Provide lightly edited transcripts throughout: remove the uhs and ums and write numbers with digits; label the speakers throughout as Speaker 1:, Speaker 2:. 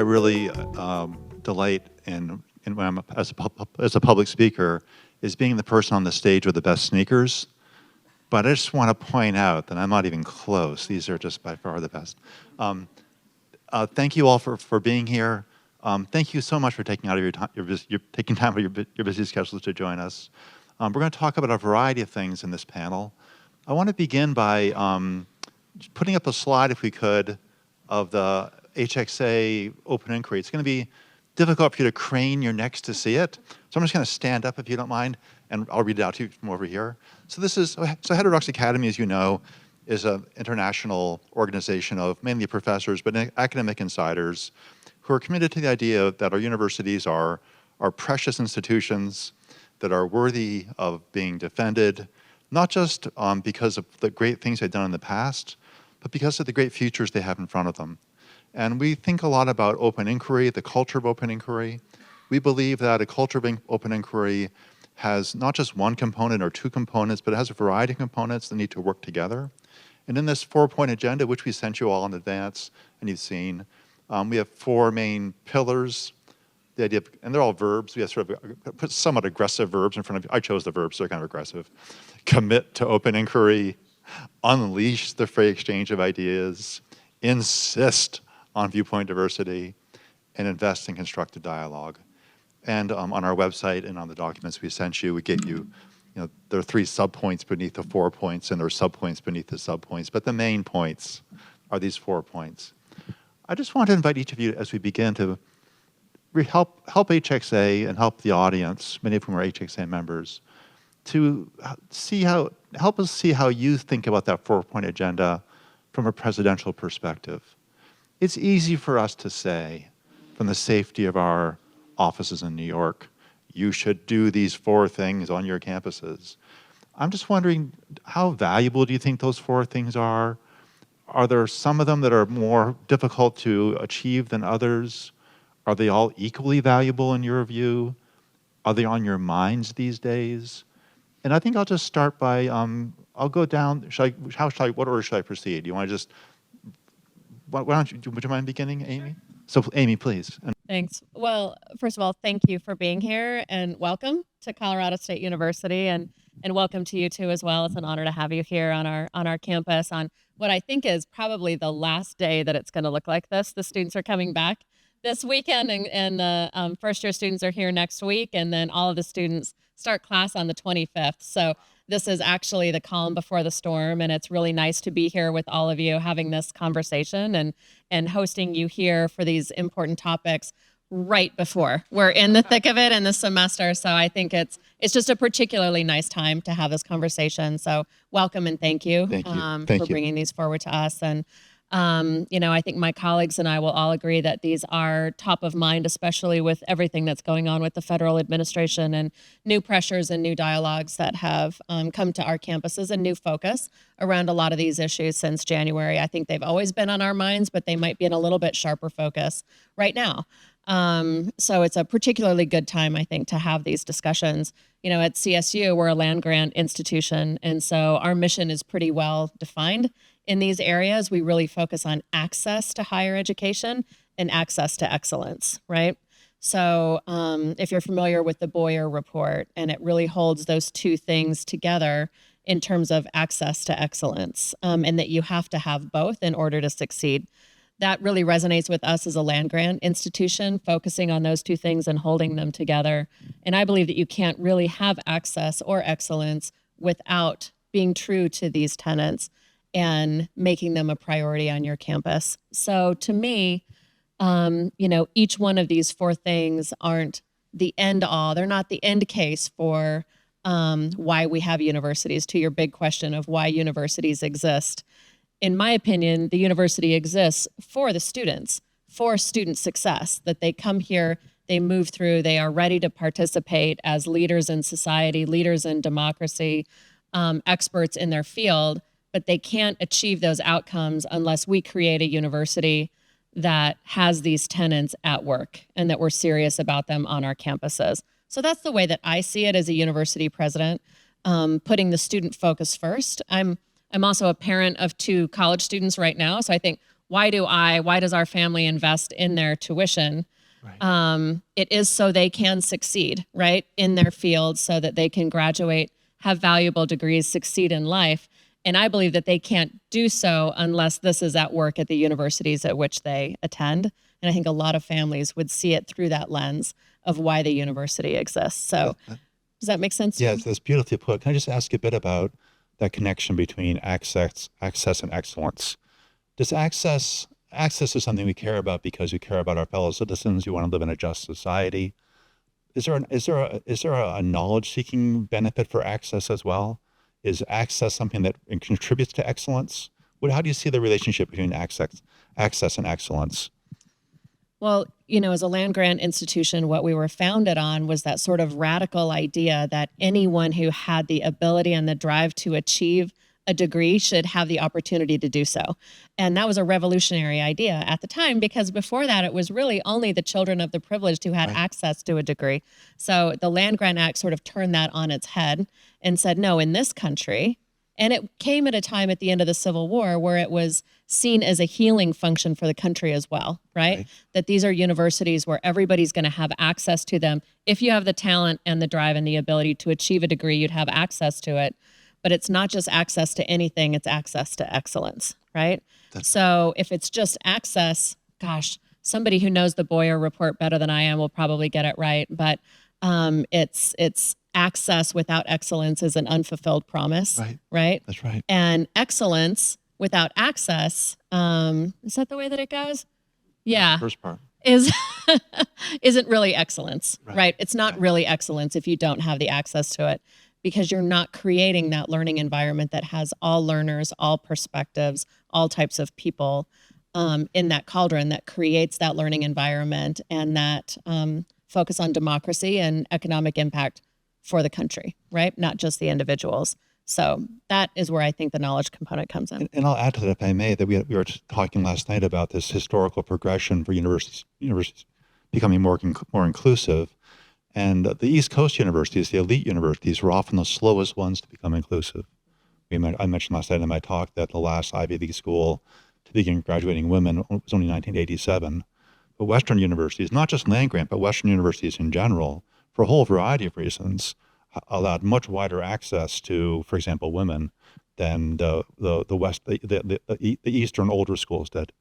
Speaker 1: really delight in when I'm as a public speaker is being the person on the stage with the best sneakers. But I just want to point out that I'm not even close. These are just by far the best. Thank you all for being here. Thank you so much for taking out of your time. You're taking time out of your busy schedules to join us. We're going to talk about a variety of things in this panel. I want to begin by putting up a slide, if we could, of the HXA open inquiry. It's going to be difficult for you to crane your necks to see it, so I'm just going to stand up if you don't mind, and I'll read it out to you from over here. So Heterodox Academy, as you know, is an international organization of mainly professors, but academic insiders who are committed to the idea that our universities are precious institutions that are worthy of being defended, not just because of the great things they've done in the past, but because of the great futures they have in front of them. And we think a lot about open inquiry, the culture of open inquiry. We believe that a culture of open inquiry has not just one component or two components, but it has a variety of components that need to work together. And in this four-point agenda, which we sent you all in advance and you've seen, we have four main pillars. The idea of, and they're all verbs. We have sort of put somewhat aggressive verbs in front of you. I chose the verbs, so they're kind of aggressive. Commit to open inquiry, unleash the free exchange of ideas, insist on viewpoint diversity, and invest in constructive dialogue. And on our website and on the documents we sent you, we gave you, there are 3 subpoints beneath the 4 points, and there are subpoints beneath the subpoints, but the main points are these 4 points. I just want to invite each of you, as we begin, to help HXA and help the audience, many of whom are HXA members, to help us see how you think about that 4-point agenda from a presidential perspective. It's easy for us to say, from the safety of our offices in New York, you should do these 4 things on your campuses. I'm just wondering, how valuable do you think those 4 things are? Are there some of them that are more difficult to achieve than others? Are they all equally valuable in your view? Are they on your minds these days? And I think I'll just start by, I'll go down, what order should I proceed? Do you want to just, would you mind beginning, Amy? So Amy, please.
Speaker 2: Thanks. Well, first of all, thank you for being here and welcome to Colorado State University, and welcome to you too as well. It's an honor to have you here on our campus on what I think is probably the last day that it's going to look like this. The students are coming back this weekend, and the first year students are here next week, and then all of the students start class on the 25th. So this is actually the calm before the storm, and it's really nice to be here with all of you having this conversation and hosting you here for these important topics right before we're in the thick of it in the semester. So I think it's just a particularly nice time to have this conversation. So welcome and thank you, for bringing these forward to us. And I think my colleagues and I will all agree that these are top of mind, especially with everything that's going on with the federal administration and new pressures and new dialogues that have come to our campuses and new focus around a lot of these issues since January. I think they've always been on our minds, but they might be in a little bit sharper focus right now. So it's a particularly good time, I think, to have these discussions. At CSU, we're a land-grant institution, and so our mission is pretty well defined. In these areas, we really focus on access to higher education and access to excellence, right? So if you're familiar with the Boyer report, and it really holds those 2 things together in terms of access to excellence, and that you have to have both in order to succeed. That really resonates with us as a land-grant institution, focusing on those 2 things and holding them together. And I believe that you can't really have access or excellence without being true to these tenets and making them a priority on your campus. So to me, each one of these 4 things aren't the end all. They're not the end case for why we have universities, to your big question of why universities exist. In my opinion, the university exists for the students, for student success, that they come here, they move through, they are ready to participate as leaders in society, leaders in democracy, experts in their field, but they can't achieve those outcomes unless we create a university that has these tenets at work and that we're serious about them on our campuses. So that's the way that I see it as a university president, putting the student focus first. I'm also a parent of 2 college students right now, so I think why does our family invest in their tuition?
Speaker 1: Right.
Speaker 2: It is so they can succeed, right, in their field, so that they can graduate, have valuable degrees, succeed in life. And I believe that they can't do so unless this is at work at the universities at which they attend. And I think a lot of families would see it through that lens of why the university exists. So does that make sense?
Speaker 1: Yes, that's beautifully put. Can I just ask a bit about that connection between access and excellence? Does access is something we care about because we care about our fellow citizens? We want to live in a just society. Is there a knowledge-seeking benefit for access as well? Is access something that contributes to excellence? How do you see the relationship between access and excellence?
Speaker 2: Well, as a land-grant institution, what we were founded on was that sort of radical idea that anyone who had the ability and the drive to achieve a degree should have the opportunity to do so. And that was a revolutionary idea at the time, because before that, it was really only the children of the privileged who had access to a degree. So the Land Grant Act sort of turned that on its head and said, no, in this country, and it came at a time at the end of the Civil War where it was seen as a healing function for the country as well, right? That these are universities where everybody's going to have access to them. If you have the talent and the drive and the ability to achieve a degree, you'd have access to it. But it's not just access to anything, it's access to excellence, right? So if it's just access, gosh, somebody who knows the Boyer report better than I am will probably get it right. But it's access without excellence is an unfulfilled promise, right?
Speaker 1: That's right.
Speaker 2: And excellence without access, is that the way that it goes? Yeah.
Speaker 1: First part.
Speaker 2: Isn't really excellence, right? It's not really excellence if you don't have the access to it, because you're not creating that learning environment that has all learners, all perspectives, all types of people in that cauldron, that creates that learning environment and that focus on democracy and economic impact for the country, right? Not just the individuals. So that is where I think the knowledge component comes in.
Speaker 1: And I'll add to that, if I may, that we were talking last night about this historical progression for universities becoming more inclusive. And the East Coast universities, the elite universities, were often the slowest ones to become inclusive. I mentioned last night in my talk that the last Ivy League school to begin graduating women was only 1987. But Western universities, not just land-grant, but Western universities in general, for a whole variety of reasons, allowed much wider access to, for example, women than the Eastern older schools did.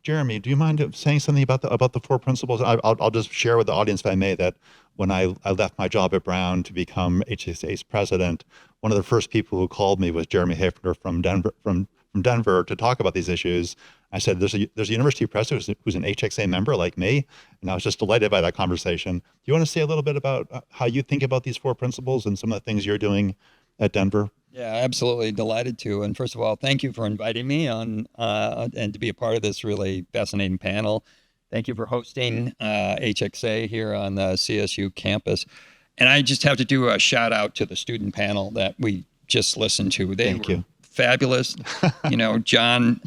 Speaker 1: Jeremy, do you mind saying something about the four principles? I'll just share with the audience, if I may, that when I left my job at Brown to become HSA's president, one of the first people who called me was Jeremy Haefner from Denver to talk about these issues. I said, there's a university president who's an HXA member like me, and I was just delighted by that conversation. Do you want to say a little bit about how you think about these four principles and some of the things you're doing at Denver?
Speaker 3: Yeah, absolutely delighted to. And first of all, thank you for inviting me on and to be a part of this really fascinating panel. Thank you for hosting HXA here on the CSU campus. And I just have to do a shout out to the student panel that we just listened to. Thank you. Fabulous. John,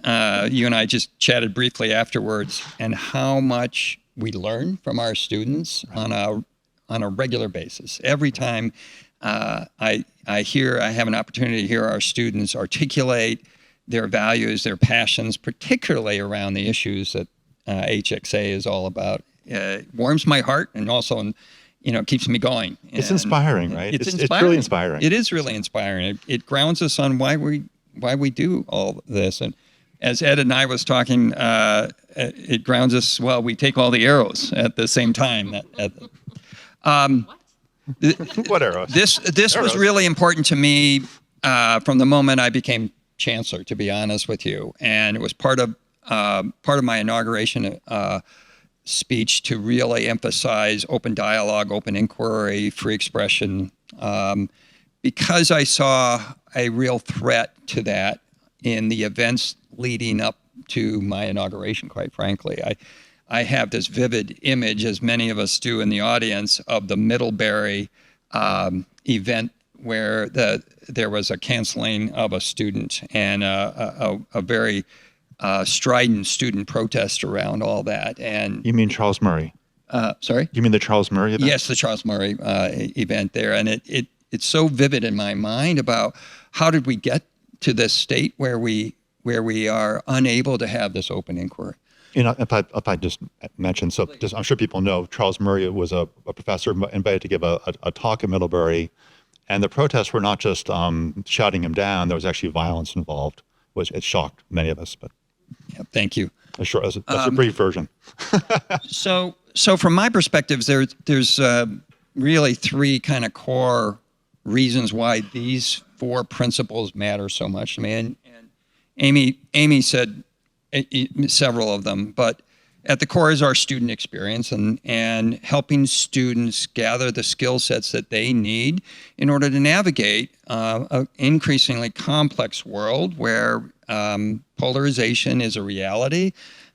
Speaker 3: you and I just chatted briefly afterwards, and how much we learn from our students on a regular basis. Every time I have an opportunity to hear our students articulate their values, their passions, particularly around the issues that HXA is all about. It warms my heart, and also, keeps me going.
Speaker 1: It's inspiring, right?
Speaker 3: It's inspiring.
Speaker 1: It's really inspiring.
Speaker 3: It is really inspiring. It grounds us on why we do all this. And as Ed and I was talking, it grounds us. Well, we take all the arrows at the same time.
Speaker 1: What arrows?
Speaker 3: This was really important to me from the moment I became chancellor, to be honest with you, and it was part of my inauguration speech to really emphasize open dialogue, open inquiry, free expression, because I saw a real threat to that in the events leading up to my inauguration, quite frankly. I have this vivid image, as many of us do in the audience, of the Middlebury event where there was a canceling of a student and a very strident student protest around all that. And
Speaker 1: you mean Charles Murray?
Speaker 3: Sorry?
Speaker 1: You mean the Charles Murray event?
Speaker 3: Yes, the Charles Murray event there. And it's so vivid in my mind about how did we get to this state where we where we are unable to have this open inquiry.
Speaker 1: You know, if I just mention, so just, I'm sure people know Charles Murray was a professor invited to give a talk at Middlebury, and the protests were not just shouting him down. There was actually violence involved, which it shocked many of us. But
Speaker 3: Yeah, thank you.
Speaker 1: sure, that's a brief version.
Speaker 3: So from my perspective, there's really three kind of core reasons why these four principles matter so much to me. And Amy said several of them, but at the core is our student experience and helping students gather the skill sets that they need in order to navigate an increasingly complex world where polarization is a reality.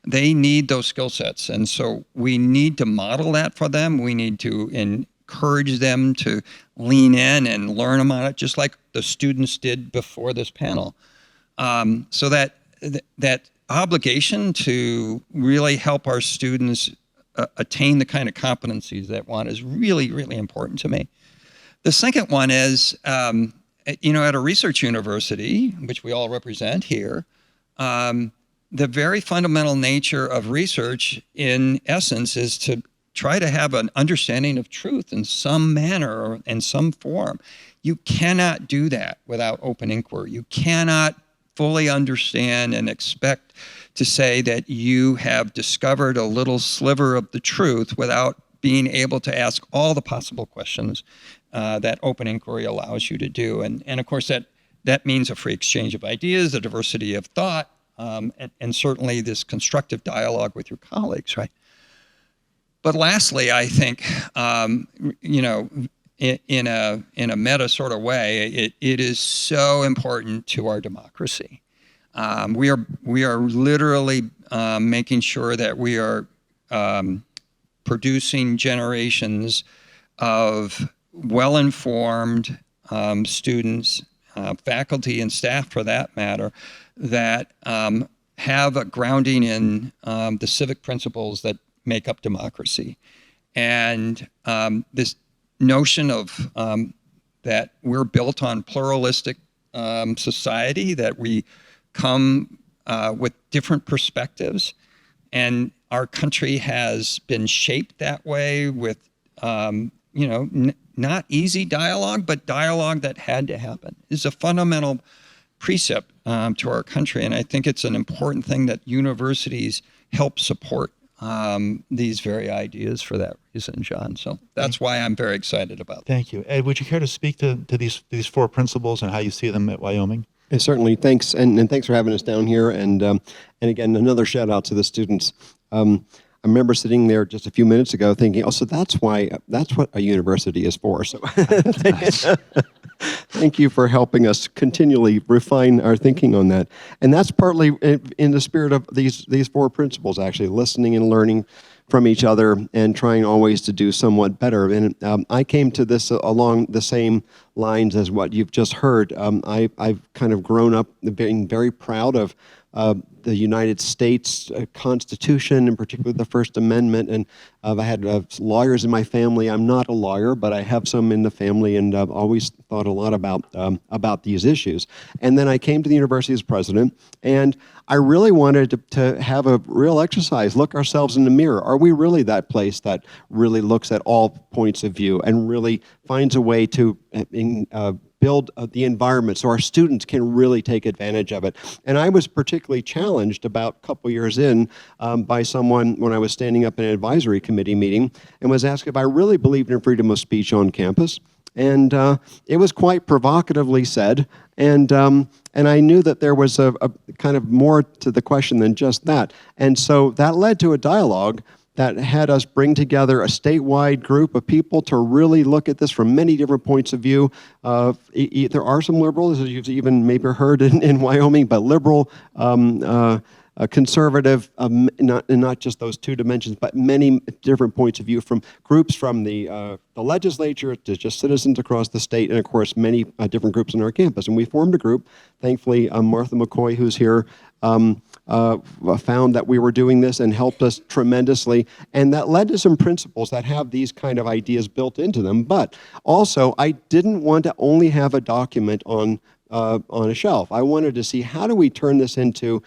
Speaker 3: They need those skill sets. And so we need to model that for them. We need to encourage them to lean in and learn about it, just like the students did before this panel. So that obligation to really help our students attain the kind of competencies that want is really, really important to me. The second one is, at a research university, which we all represent here, the very fundamental nature of research, in essence, is to try to have an understanding of truth in some manner or in some form. You cannot do that without open inquiry. You cannot fully understand and expect to say that you have discovered a little sliver of the truth without being able to ask all the possible questions that open inquiry allows you to do. And of course, that means a free exchange of ideas, a diversity of thought, and certainly this constructive dialogue with your colleagues, right? But lastly, I think, in a meta sort of way, it is so important to our democracy. We are literally making sure that we are producing generations of well-informed students, faculty and staff for that matter, that have a grounding in the civic principles that make up democracy. And this notion of that we're built on pluralistic society, that we come with different perspectives, and our country has been shaped that way with not easy dialogue, but dialogue that had to happen, is a fundamental precept to our country. And I think it's an important thing that universities help support these very ideas for that reason, John. So that's why I'm very excited about that.
Speaker 1: Thank you. Ed, would you care to speak to these four principles and how you see them at Wyoming?
Speaker 4: Yeah, certainly. Thanks, and thanks for having us down here. And again, another shout out to the students. I remember sitting there just a few minutes ago thinking, oh, so that's what a university is for. So thank you for helping us continually refine our thinking on that. And that's partly in the spirit of these four principles, actually, listening and learning from each other and trying always to do somewhat better. And I came to this along the same lines as what you've just heard. I've kind of grown up being very proud of the United States Constitution, in particular the First Amendment, and I had lawyers in my family. I'm not a lawyer, but I have some in the family, and I've always thought a lot about these issues. And then I came to the university as president, and I really wanted to have a real exercise, look ourselves in the mirror. Are we really that place that really looks at all points of view and really finds a way to build the environment so our students can really take advantage of it? And I was particularly challenged about a couple years in by someone when I was standing up in an advisory committee meeting and was asked if I really believed in freedom of speech on campus. And it was quite provocatively said, and I knew that there was a kind of more to the question than just that. And so that led to a dialogue that had us bring together a statewide group of people to really look at this from many different points of view. There are some liberals, as you've even maybe heard in Wyoming, but liberal, conservative, not just those two dimensions, but many different points of view from groups from the legislature to just citizens across the state, and of course many different groups on our campus. And we formed a group. Thankfully, Martha McCoy, who's here, found that we were doing this and helped us tremendously, and that led to some principles that have these kind of ideas built into them. But also, I didn't want to only have a document on on a shelf. I wanted to see, how do we turn this into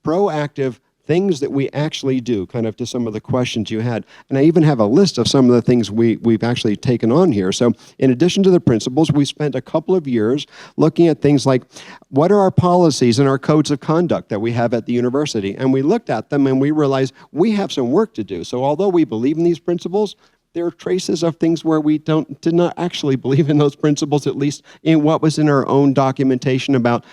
Speaker 4: proactive things that we actually do, kind of to some of the questions you had. And I even have a list of some of the things we've actually taken on here. So in addition to the principles, we spent a couple of years looking at things like, what are our policies and our codes of conduct that we have at the university? And we looked at them and we realized we have some work to do. So although we believe in these principles, there are traces of things where we did not actually believe in those principles, at least in what was in our own documentation about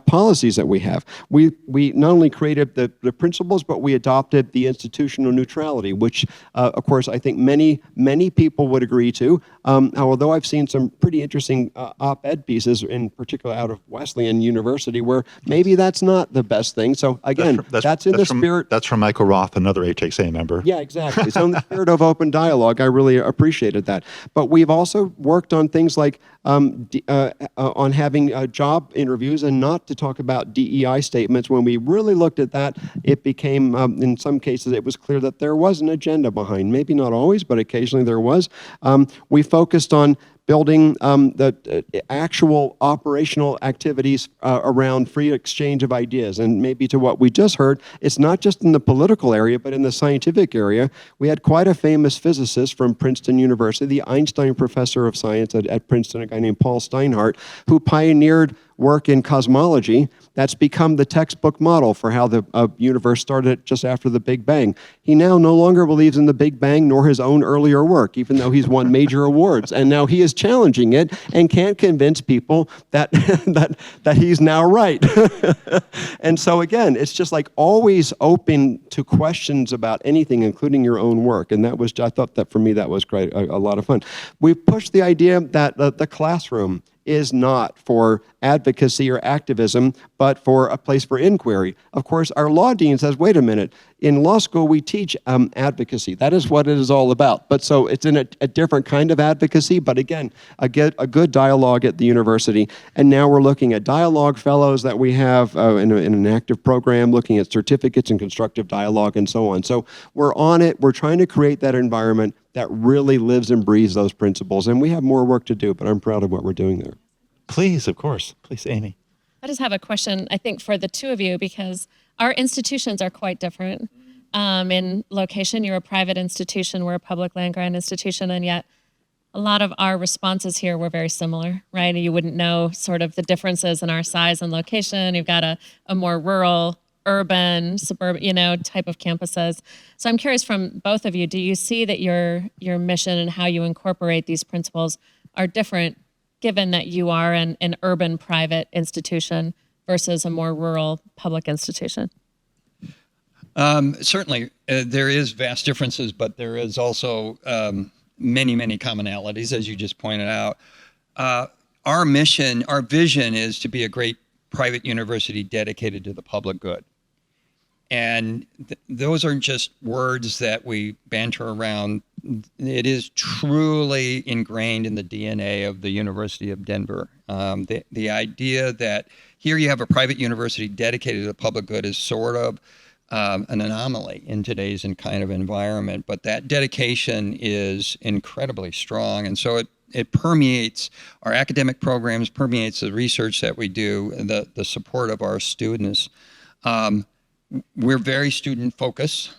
Speaker 4: policies that we have. We not only created the principles, but we adopted the institutional neutrality, which, of course, I think many people would agree to. Although I've seen some pretty interesting op-ed pieces, in particular out of Wesleyan University, where maybe that's not the best thing. So again, that's in the spirit.
Speaker 1: That's from Michael Roth, another HXA member.
Speaker 4: Yeah, exactly. So in the spirit of open dialogue, I really appreciated that. But we've also worked on things like on having job interviews, and not to talk about DEI statements. When we really looked at that, it became, in some cases, it was clear that there was an agenda behind. Maybe not always, but occasionally there was. We focused on building the actual operational activities around free exchange of ideas. And maybe to what we just heard, it's not just in the political area, but in the scientific area. We had quite a famous physicist from Princeton University, the Einstein Professor of Science at Princeton, a guy named Paul Steinhardt, who pioneered work in cosmology that's become the textbook model for how the universe started just after the Big Bang. He now no longer believes in the Big Bang nor his own earlier work, even though he's won major awards. And now he is challenging it and can't convince people that that he's now right. And so again, it's just like always open to questions about anything, including your own work. And I thought that for me, that was great, a lot of fun. We've pushed the idea that the classroom is not for advocacy or activism, but for a place for inquiry. Of course, our law dean says, wait a minute, in law school we teach advocacy. That is what it is all about. But so it's in a different kind of advocacy, but again, a good dialogue at the university. And now we're looking at dialogue fellows that we have in an active program, looking at certificates in constructive dialogue and so on. So we're on it. We're trying to create that environment that really lives and breathes those principles. And we have more work to do, but I'm proud of what we're doing there.
Speaker 1: Please, of course. Please, Amy.
Speaker 2: I just have a question, I think, for the two of you, because our institutions are quite different. In location, you're a private institution, we're a public land-grant institution, and yet a lot of our responses here were very similar, right? You wouldn't know sort of the differences in our size and location. You've got a more rural, urban, suburban, type of campuses. So I'm curious from both of you, do you see that your mission and how you incorporate these principles are different, given that you are an urban private institution versus a more rural public institution?
Speaker 3: Certainly, there is vast differences, but there is also many, many commonalities, as you just pointed out. Our mission, our vision is to be a great private university dedicated to the public good. And those aren't just words that we banter around. It is truly ingrained in the DNA of the University of Denver. The idea that here you have a private university dedicated to the public good is sort of an anomaly in today's kind of environment, but that dedication is incredibly strong. And so it permeates our academic programs, permeates the research that we do, the support of our students. We're very student focused.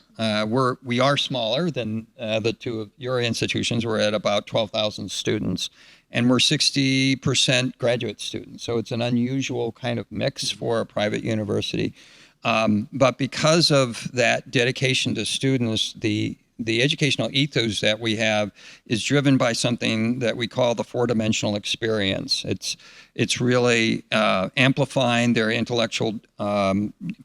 Speaker 3: We are smaller than the two of your institutions. We're at about 12,000 students, and we're 60% graduate students. So it's an unusual kind of mix for a private university. But because of that dedication to students, the educational ethos that we have is driven by something that we call the four-dimensional experience. It's really amplifying their intellectual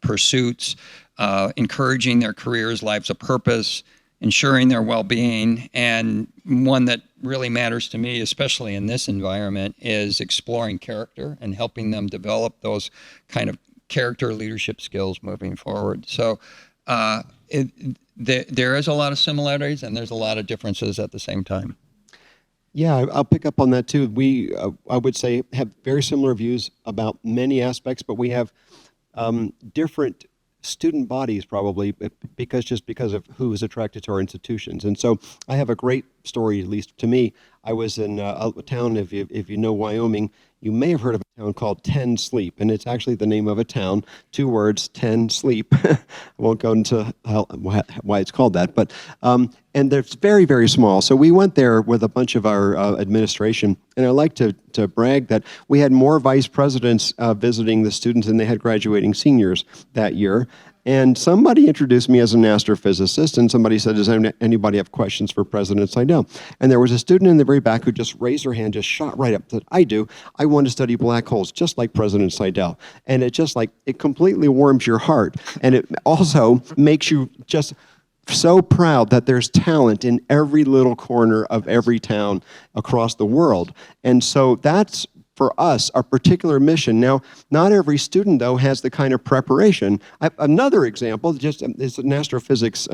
Speaker 3: pursuits, encouraging their careers, lives of purpose, ensuring their well-being, and one that really matters to me, especially in this environment, is exploring character and helping them develop those kind of character leadership skills moving forward. So there is a lot of similarities and there's a lot of differences at the same time.
Speaker 4: Yeah, I'll pick up on that too. We, I would say, have very similar views about many aspects, but we have different student bodies probably because of who is attracted to our institutions. And so I have a great story, at least to me. I was in a town, if you know Wyoming, you may have heard of a town called 10 Sleep, and it's actually the name of a town, 2 words, 10 Sleep. I won't go into why it's called that, but and it's very, very small. So we went there with a bunch of our administration, and I like to brag that we had more vice presidents visiting the students than they had graduating seniors that year. And somebody introduced me as an astrophysicist, and somebody said, does anybody have questions for President Seidel? And there was a student in the very back who just raised her hand, just shot right up, said, I do. I want to study black holes, just like President Seidel. And it just like, it completely warms your heart. And it also makes you just so proud that there's talent in every little corner of every town across the world. And so that's, for us, our particular mission. Now, not every student, though, has the kind of preparation. Another example, just is an astrophysics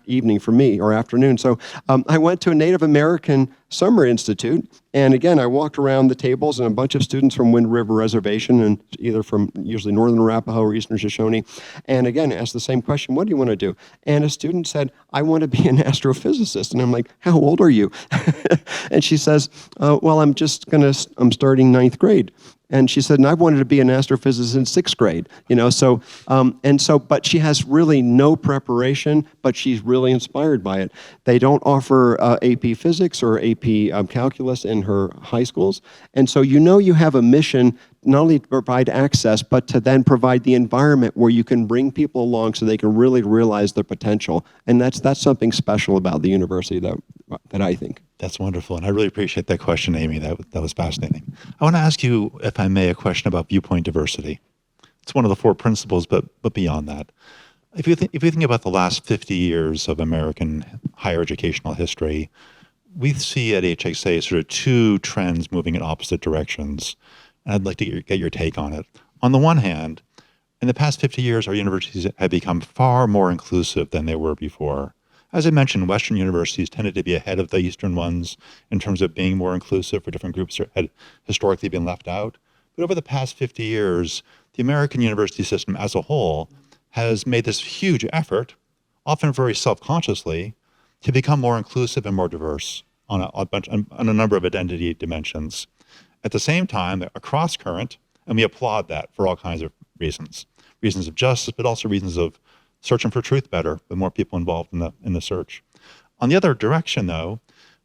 Speaker 4: evening for me, or afternoon. So I went to a Native American summer institute, and again, I walked around the tables, and a bunch of students from Wind River Reservation, and either from usually Northern Arapaho or Eastern Shoshone, and again, asked the same question, what do you want to do? And a student said, I want to be an astrophysicist. And I'm like, how old are you? And she says, well, I'm starting 9th grade. And she said, and I wanted to be an astrophysicist in 6th grade, but she has really no preparation, but she's really inspired by it. They don't offer AP physics or AP calculus in her high schools. And so you have a mission not only to provide access, but to then provide the environment where you can bring people along so they can really realize their potential. And that's something special about the university that I think.
Speaker 1: That's wonderful, and I really appreciate that question, Amy. That was fascinating. I want to ask you, if I may, a question about viewpoint diversity. It's one of the 4 principles, but beyond that, if you think about the last 50 years of American higher educational history, we see at HXA sort of 2 trends moving in opposite directions, and I'd like to get your take on it. On the one hand, in the past 50 years, our universities have become far more inclusive than they were before. As I mentioned, Western universities tended to be ahead of the Eastern ones in terms of being more inclusive for different groups that had historically been left out. But over the past 50 years, the American university system as a whole has made this huge effort, often very self-consciously, to become more inclusive and more diverse on a number of identity dimensions. At the same time, a cross-current, and we applaud that for all kinds of reasons of justice, but also reasons of searching for truth better, with more people involved in the search. On the other direction, though,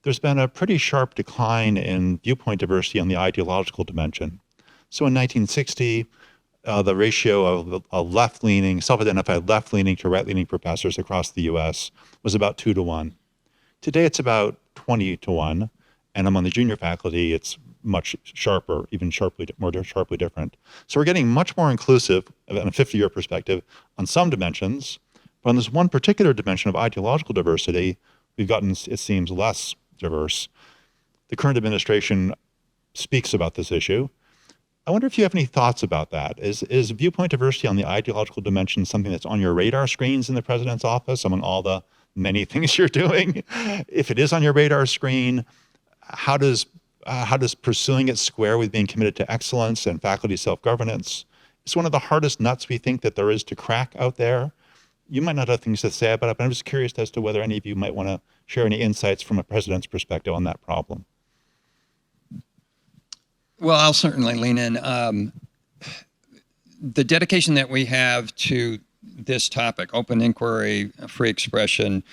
Speaker 1: there's been a pretty sharp decline in viewpoint diversity on the ideological dimension. So in 1960, the ratio of left-leaning, self-identified left-leaning to right-leaning professors across the U.S. was about 2 to 1. Today, it's about 20 to 1, and among the junior faculty, it's much sharper, even more sharply different. So we're getting much more inclusive on a 50-year perspective on some dimensions, but on this one particular dimension of ideological diversity, we've gotten, it seems, less diverse. The current administration speaks about this issue. I wonder if you have any thoughts about that. Is viewpoint diversity on the ideological dimension something that's on your radar screens in the president's office among all the many things you're doing? If it is on your radar screen, how does pursuing it square with being committed to excellence and faculty self-governance? It's one of the hardest nuts we think that there is to crack out there. You might not have things to say about it, but I'm just curious as to whether any of you might want to share any insights from a president's perspective on that problem.
Speaker 3: Well, I'll certainly lean in. The dedication that we have to this topic, open inquiry, free expression,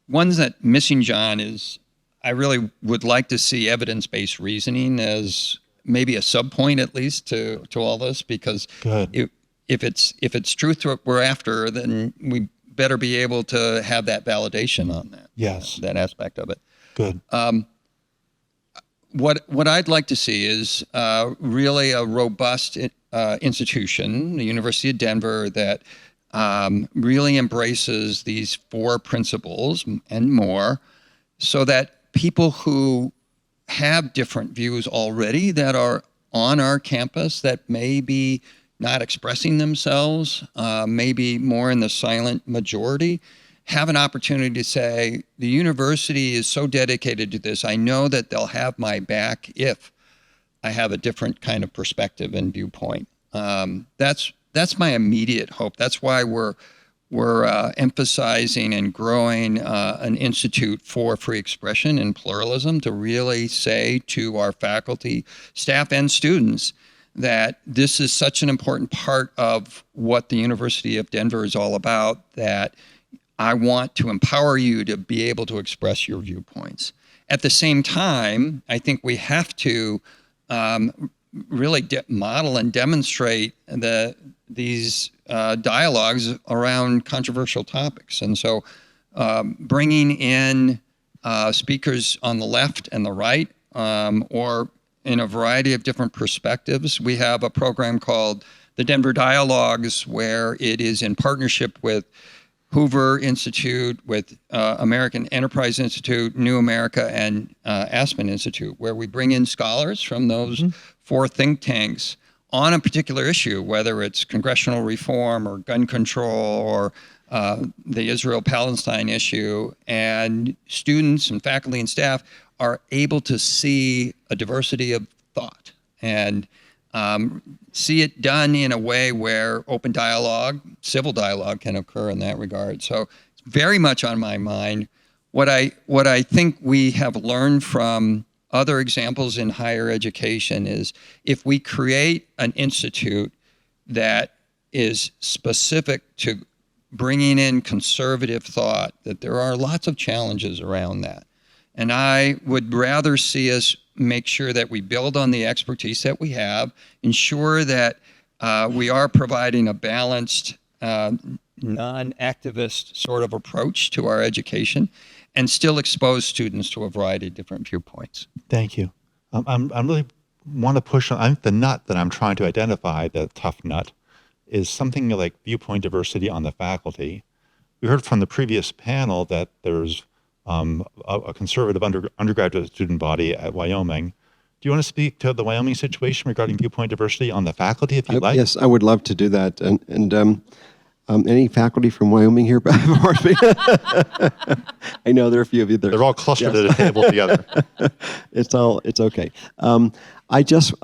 Speaker 3: one's that missing, John, is I really would like to see evidence-based reasoning as maybe a subpoint, at least, to all this, because if it's truth we're after, then we better be able to have that validation on that.
Speaker 1: Yes,
Speaker 3: that aspect of it.
Speaker 1: Good.
Speaker 3: What I'd like to see is really a robust institution, the University of Denver, that really embraces these 4 principles and more, so that people who have different views already that are on our campus that may be not expressing themselves, maybe more in the silent majority, have an opportunity to say, the university is so dedicated to this, I know that they'll have my back if I have a different kind of perspective and viewpoint. That's my immediate hope. That's why we're we're emphasizing and growing an institute for free expression and pluralism to really say to our faculty, staff, and students that this is such an important part of what the University of Denver is all about, that I want to empower you to be able to express your viewpoints. At the same time, I think we have to really model and demonstrate these dialogues around controversial topics. And so bringing in speakers on the left and the right, or in a variety of different perspectives. We have a program called the Denver Dialogues, where it is in partnership with Hoover Institute, with American Enterprise Institute, New America, and Aspen Institute, where we bring in scholars from those four think tanks on a particular issue, whether it's congressional reform or gun control or the Israel-Palestine issue, and students and faculty and staff are able to see a diversity of thought and see it done in a way where open dialogue, civil dialogue can occur in that regard. So it's very much on my mind. What I think we have learned from other examples in higher education is if we create an institute that is specific to bringing in conservative thought, that there are lots of challenges around that. And I would rather see us make sure that we build on the expertise that we have, ensure that we are providing a balanced, non-activist sort of approach to our education, and still expose students to a variety of different viewpoints.
Speaker 1: Thank you. I'm really want to push on. I think the nut that I'm trying to identify, the tough nut, is something like viewpoint diversity on the faculty. We heard from the previous panel that there's a conservative undergraduate student body at Wyoming. Do you want to speak to the Wyoming situation regarding viewpoint diversity on the faculty, if you'd like?
Speaker 4: Yes, I would love to do that. And any faculty from Wyoming here? I know there are a few of you there.
Speaker 1: They're all clustered at a table together.
Speaker 4: It's okay. I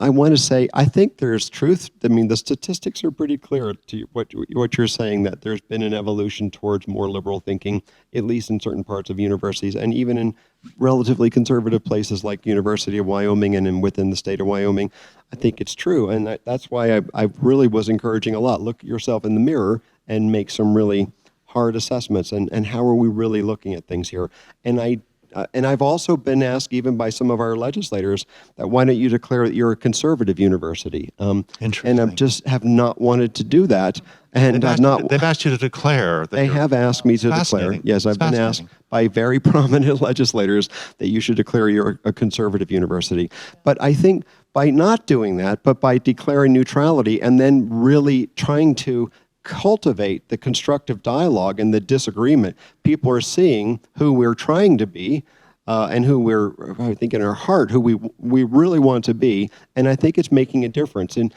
Speaker 4: want to say, I think there's truth. I mean, the statistics are pretty clear to what you're saying, that there's been an evolution towards more liberal thinking, at least in certain parts of universities, and even in relatively conservative places like University of Wyoming and within the state of Wyoming. I think it's true, and that's why I really was encouraging a lot. Look at yourself in the mirror and make some really hard assessments, and how are we really looking at things here? And I've also been asked, even by some of our legislators, that why don't you declare that you're a conservative university?
Speaker 1: Interesting.
Speaker 4: And I just have not wanted to do that. And
Speaker 1: they've asked you to declare.
Speaker 4: They have asked me to declare. Yes, I've been asked by very prominent legislators that you should declare you're a conservative university. But I think by not doing that, but by declaring neutrality and then really trying to cultivate the constructive dialogue and the disagreement, people are seeing who we're trying to be, and who we're, I think in our heart, who we really want to be. And I think it's making a difference in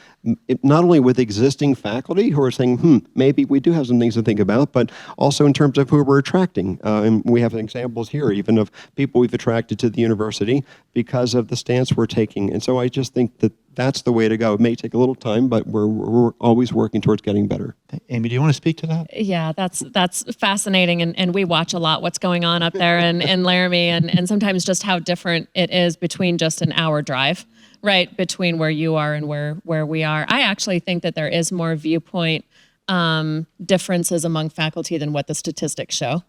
Speaker 4: not only with existing faculty who are saying, maybe we do have some things to think about, but also in terms of who we're attracting. And we have examples here even of people we've attracted to the university because of the stance we're taking. And so I just think that that's the way to go. It may take a little time, but we're always working towards getting better.
Speaker 1: Amy, do you want to speak to that?
Speaker 2: Yeah, that's fascinating, and we watch a lot what's going on up there in Laramie, and sometimes just how different it is between just an hour drive, right, between where you are and where we are. I actually think that there is more viewpoint differences among faculty than what the statistics show.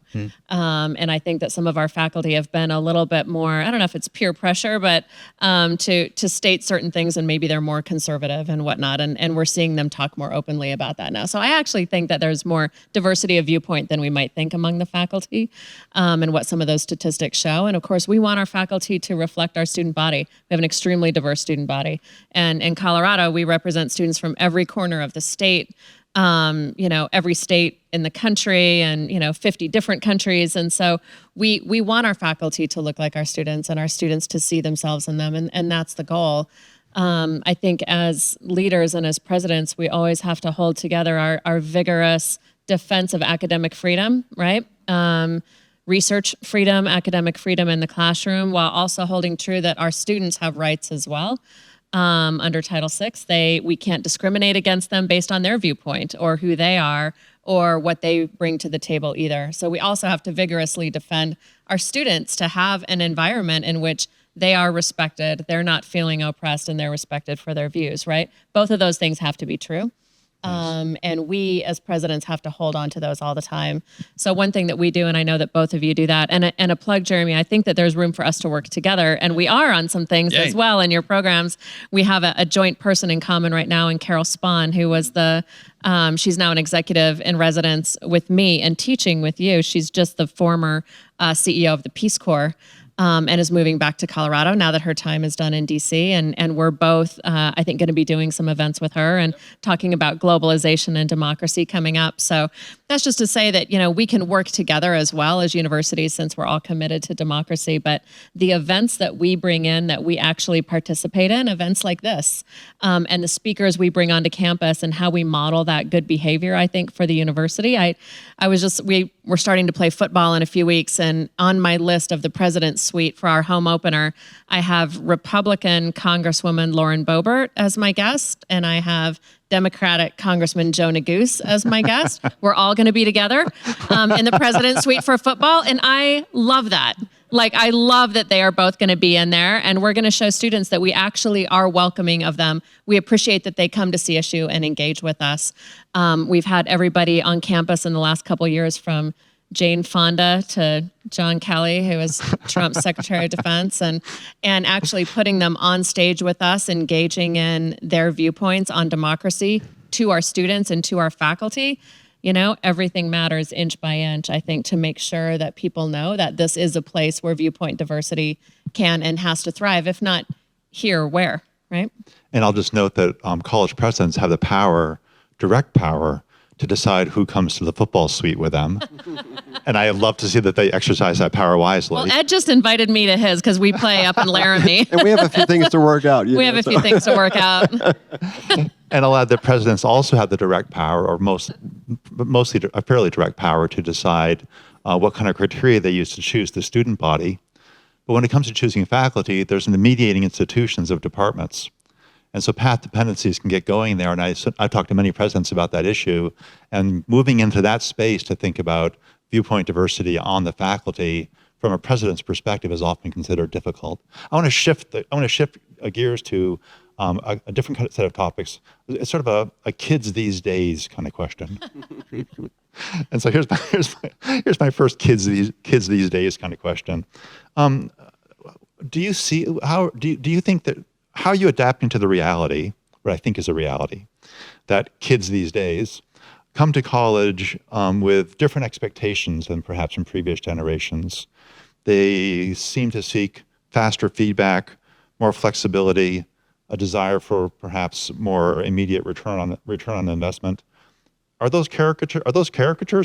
Speaker 2: And I think that some of our faculty have been a little bit more, I don't know if it's peer pressure, but to state certain things, and maybe they're more conservative and whatnot. And we're seeing them talk more openly about that now. So I actually think that there's more diversity of viewpoint than we might think among the faculty, and what some of those statistics show. And of course, we want our faculty to reflect our student body. We have an extremely diverse student body. And in Colorado, we represent students from every corner of the state. Every state in the country, and 50 different countries, and so we want our faculty to look like our students, and our students to see themselves in them, and that's the goal. I think as leaders and as presidents, we always have to hold together our vigorous defense of academic freedom, right? Research freedom, academic freedom in the classroom, while also holding true that our students have rights as well. Under Title VI, we can't discriminate against them based on their viewpoint or who they are or what they bring to the table either. So we also have to vigorously defend our students to have an environment in which they are respected, they're not feeling oppressed, and they're respected for their views, right? Both of those things have to be true. And we as presidents have to hold on to those all the time. So one thing that we do, and I know that both of you do that, and a plug, Jeremy, I think that there's room for us to work together, and we are on some things as well in your programs. We have a joint person in common right now in Carol Spahn, who was she's now an executive in residence with me and teaching with you. She's just the former CEO of the Peace Corps. And is moving back to Colorado now that her time is done in DC. And we're both, I think, going to be doing some events with her and talking about globalization and democracy coming up. So that's just to say that, we can work together as well as universities since we're all committed to democracy. But the events that we bring in, that we actually participate in, events like this, and the speakers we bring onto campus and how we model that good behavior, I think, for the university. We're starting to play football in a few weeks, and on my list of the president's suite for our home opener, I have Republican Congresswoman Lauren Boebert as my guest, and I have Democratic Congressman Joe Neguse as my guest. We're all going to be together in the president's suite for football, and I love that. I love that they are both going to be in there, and we're going to show students that we actually are welcoming of them. We appreciate that they come to CSU and engage with us. We've had everybody on campus in the last couple of years, from Jane Fonda to John Kelly, who was Trump's Secretary of Defense, and actually putting them on stage with us, engaging in their viewpoints on democracy to our students and to our faculty. Everything matters inch by inch, I think, to make sure that people know that this is a place where viewpoint diversity can and has to thrive. If not here, where, right?
Speaker 1: And I'll just note that college presidents have the power, direct power, to decide who comes to the football suite with them. And I love to see that they exercise that power wisely.
Speaker 2: Well, Ed just invited me to his because we play up in Laramie.
Speaker 4: And we have a few things to work out.
Speaker 2: We have a few things to work out.
Speaker 1: And I'll add that presidents also have the direct power, or mostly a fairly direct power, to decide what kind of criteria they use to choose the student body. But when it comes to choosing faculty, there's the mediating institutions of departments. And so path dependencies can get going there. And I've talked to many presidents about that issue. And moving into that space to think about viewpoint diversity on the faculty from a president's perspective is often considered difficult. I want to shift gears to a different set of topics. It's sort of a kids these days kind of question. And so here's my first kids these days kind of question. Do you think that how are you adapting to the reality, what I think is a reality, that kids these days come to college with different expectations than perhaps in previous generations? They seem to seek faster feedback, more flexibility, a desire for perhaps more immediate return on investment. Are those caricatures,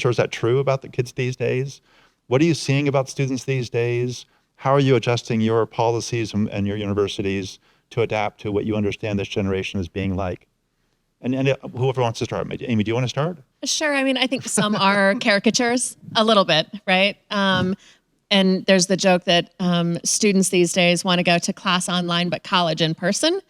Speaker 1: or is that true about the kids these days? What are you seeing about students these days? How are you adjusting your policies and your universities to adapt to what you understand this generation as being like? And whoever wants to start. Amy, do you want to start?
Speaker 2: Sure. I think some are caricatures, a little bit, right? And there's the joke that students these days want to go to class online, but college in person.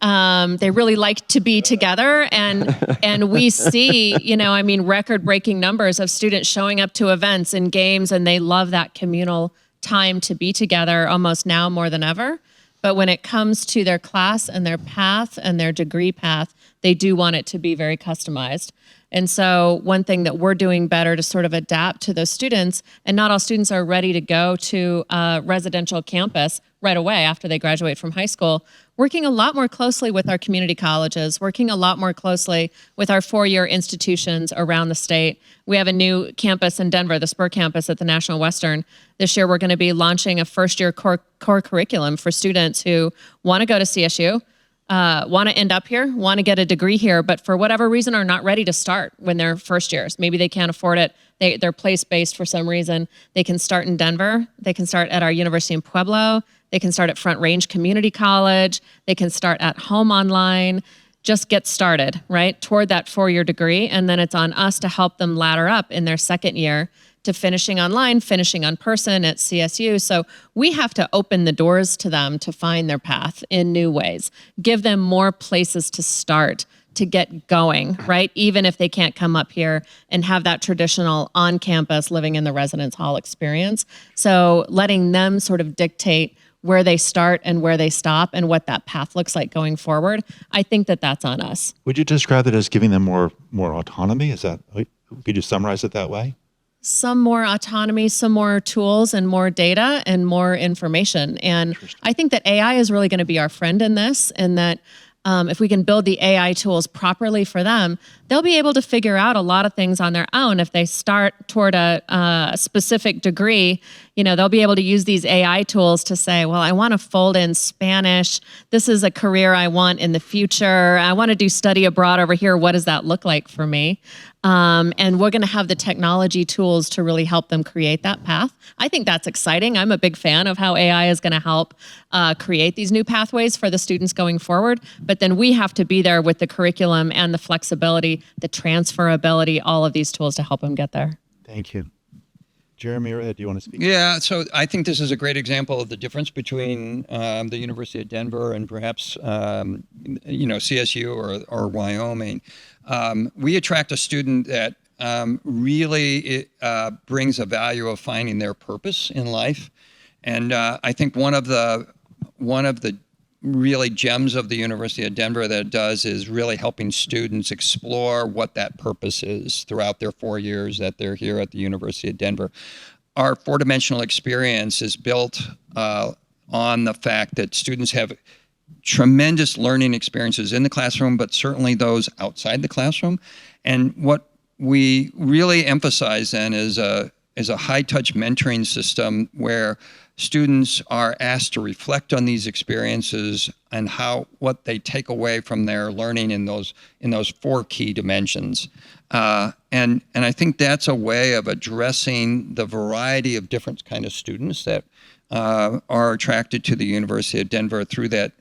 Speaker 2: They really like to be together. And we see, record-breaking numbers of students showing up to events and games, and they love that communal time to be together almost now more than ever. But when it comes to their class and their path and their degree path, they do want it to be very customized. And so one thing that we're doing better to sort of adapt to those students, and not all students are ready to go to a residential campus right away after they graduate from high school, working a lot more closely with our community colleges, working a lot more closely with our four-year institutions around the state. We have a new campus in Denver, the Spur campus at the National Western. This year, we're going to be launching a first-year core curriculum for students who want to go to CSU, want to end up here, want to get a degree here, but for whatever reason are not ready to start when they're first years. Maybe they can't afford it. They're place-based for some reason. They can start in Denver. They can start at our university in Pueblo. They can start at Front Range Community College. They can start at home online. Just get started, right, toward that four-year degree. And then it's on us to help them ladder up in their second year to finishing online, finishing on person at CSU. So we have to open the doors to them to find their path in new ways, give them more places to start, to get going, right? Even if they can't come up here and have that traditional on-campus living in the residence hall experience. So letting them sort of dictate where they start and where they stop and what that path looks like going forward, I think that that's on us.
Speaker 1: Would you describe it as giving them more autonomy? Could you summarize it that way?
Speaker 2: Some more autonomy, some more tools and more data and more information. And I think that AI is really going to be our friend in this, and that if we can build the AI tools properly for them, they'll be able to figure out a lot of things on their own. If they start toward a specific degree, they'll be able to use these AI tools to say, well, I want to fold in Spanish. This is a career I want in the future. I want to do study abroad over here. What does that look like for me? And we're going to have the technology tools to really help them create that path. I think that's exciting. I'm a big fan of how AI is going to help create these new pathways for the students going forward. But then we have to be there with the curriculum and the flexibility, the transferability, all of these tools to help them get there.
Speaker 1: Thank you. Jeremy or Ed, do you want to speak?
Speaker 3: Yeah, so I think this is a great example of the difference between the University of Denver and perhaps CSU or Wyoming. We attract a student that really brings a value of finding their purpose in life, and I think one of the really gems of the University of Denver that it does is really helping students explore what that purpose is throughout their 4 years that they're here at the University of Denver. Our four-dimensional experience is built on the fact that students have tremendous learning experiences in the classroom, but certainly those outside the classroom. And what we really emphasize then is a high-touch mentoring system where students are asked to reflect on these experiences and what they take away from their learning in those four key dimensions. And I think that's a way of addressing the variety of different kind of students that are attracted to the University of Denver through that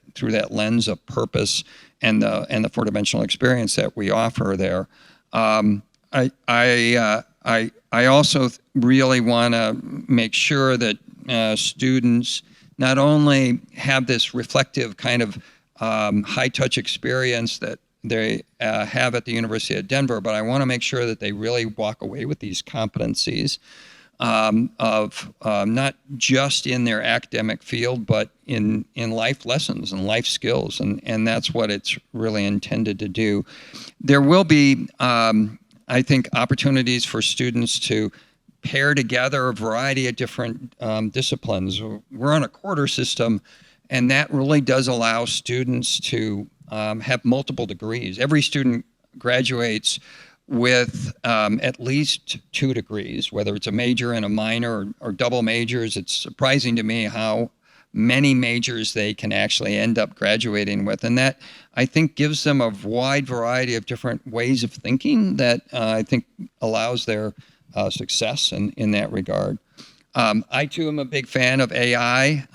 Speaker 3: lens of purpose and the four-dimensional experience that we offer there. I also really want to make sure that students not only have this reflective kind of high-touch experience that they have at the University of Denver, but I want to make sure that they really walk away with these competencies of not just in their academic field, but in life lessons and life skills, and that's what it's really intended to do. There will be, I think, opportunities for students to pair together a variety of different disciplines. We're on a quarter system, and that really does allow students to have multiple degrees. Every student graduates with at least 2 degrees, whether it's a major and a minor or double majors. It's surprising to me how many majors they can actually end up graduating with. And that, I think, gives them a wide variety of different ways of thinking that I think allows their success in that regard. I, too, am a big fan of AI.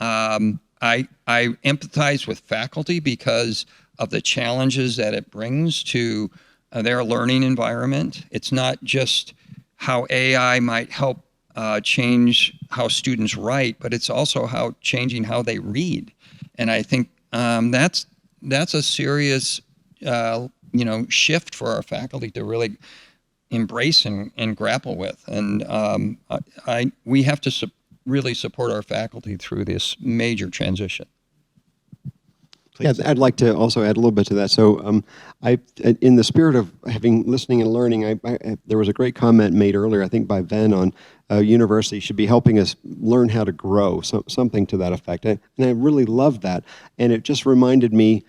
Speaker 3: I empathize with faculty because of the challenges that it brings to their learning environment. It's not just how AI might help change how students write, but it's also changing how they read. And I think that's a serious shift for our faculty to really embrace and grapple with. And we have to really support our faculty through this major transition.
Speaker 1: Please.
Speaker 4: Yeah, I'd like to also add a little bit to that. So, in the spirit of listening and learning, there was a great comment made earlier, I think by Ven, on university should be helping us learn how to grow, something to that effect. And I really loved that. And it just reminded me,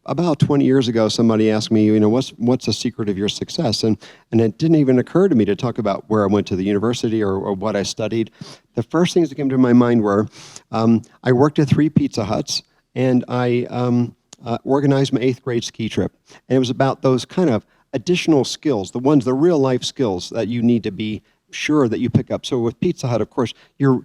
Speaker 4: about 20 years ago, somebody asked me, what's the secret of your success? And it didn't even occur to me to talk about where I went to the university or what I studied. The first things that came to my mind were, I worked at 3 Pizza Huts, and I organized my 8th grade ski trip. And it was about those kind of additional skills, the real life skills that you need to be sure that you pick up. So with Pizza Hut, of course, you're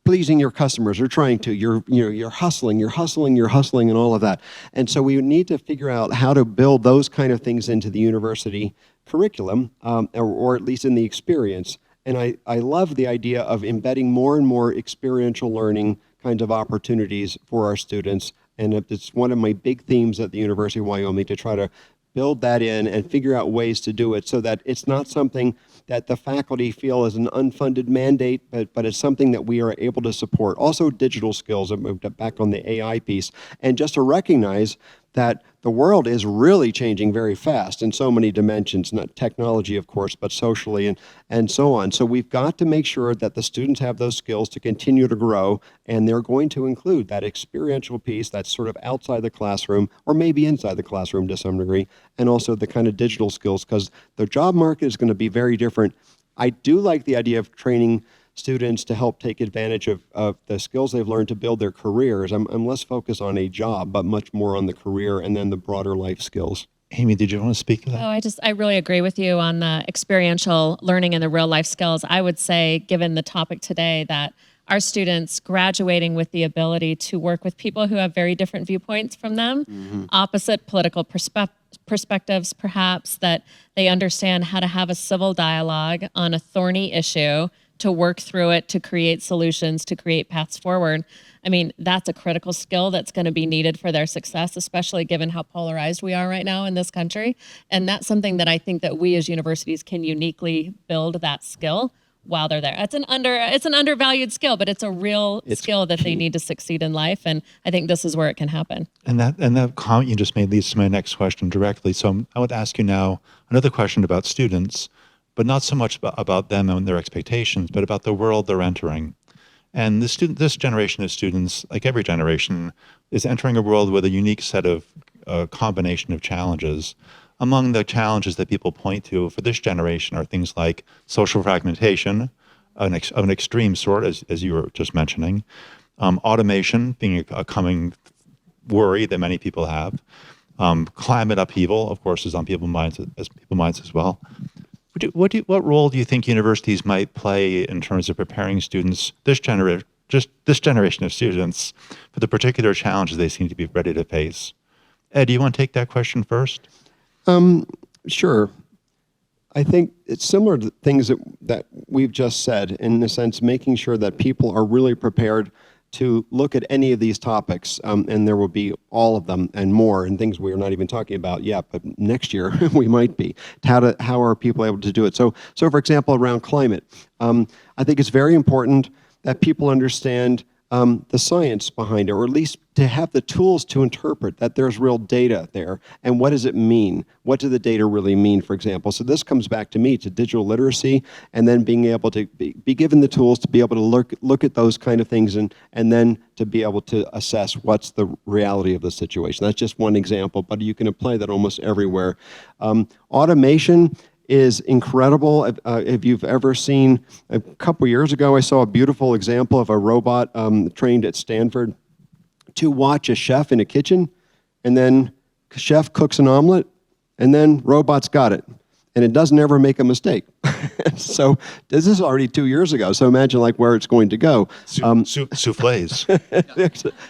Speaker 4: pleasing your customers. You're trying to. You're hustling, and all of that. And so we need to figure out how to build those kind of things into the university curriculum, or at least in the experience. And I love the idea of embedding more and more experiential learning kinds of opportunities for our students. And it's one of my big themes at the University of Wyoming to try to build that in and figure out ways to do it so that it's not something that the faculty feel is an unfunded mandate, but it's something that we are able to support. Also, digital skills, I moved back on the AI piece, and just to recognize that the world is really changing very fast in so many dimensions, not technology, of course, but socially and so on. So we've got to make sure that the students have those skills to continue to grow, and they're going to include that experiential piece that's sort of outside the classroom, or maybe inside the classroom to some degree, and also the kind of digital skills, because the job market is going to be very different. I do like the idea of training students to help take advantage of the skills they've learned to build their careers. I'm less focused on a job, but much more on the career and then the broader life skills.
Speaker 1: Amy, did you want to speak to that?
Speaker 2: I really agree with you on the experiential learning and the real life skills. I would say, given the topic today, that our students graduating with the ability to work with people who have very different viewpoints from them, opposite political perspectives perhaps, that they understand how to have a civil dialogue on a thorny issue, to work through it, to create solutions, to create paths forward. I mean, that's a critical skill that's going to be needed for their success, especially given how polarized we are right now in this country. And that's something that I think that we as universities can uniquely build that skill while they're there. It's an undervalued skill, but it's a real skill that they need to succeed in life. And I think this is where it can happen.
Speaker 1: And that comment you just made leads to my next question directly. So I would ask you now another question about students, but not so much about them and their expectations, but about the world they're entering. And this generation of students, like every generation, is entering a world with a unique set of combination of challenges. Among the challenges that people point to for this generation are things like social fragmentation, of an extreme sort, as you were just mentioning, automation being a coming worry that many people have, climate upheaval, of course, is on people's minds as well. What role do you think universities might play in terms of preparing students, this generation of students, for the particular challenges they seem to be ready to face? Ed, do you want to take that question first?
Speaker 4: Sure. I think it's similar to things that we've just said, in the sense making sure that people are really prepared to look at any of these topics, and there will be all of them and more, and things we are not even talking about yet, but next year we might be. How are people able to do it? So for example, around climate, I think it's very important that people understand the science behind it, or at least to have the tools to interpret that there's real data there. And what does it mean? What do the data really mean, for example? So this comes back to digital literacy, and then being able to be given the tools to be able to look at those kind of things, and then to be able to assess what's the reality of the situation. That's just one example, but you can apply that almost everywhere. Automation is incredible. If you've ever seen, a couple years ago, I saw a beautiful example of a robot trained at Stanford to watch a chef in a kitchen, and then chef cooks an omelet, and then robot's got it. And it doesn't ever make a mistake. So this is already 2 years ago. So imagine where it's going to go.
Speaker 1: Souffles.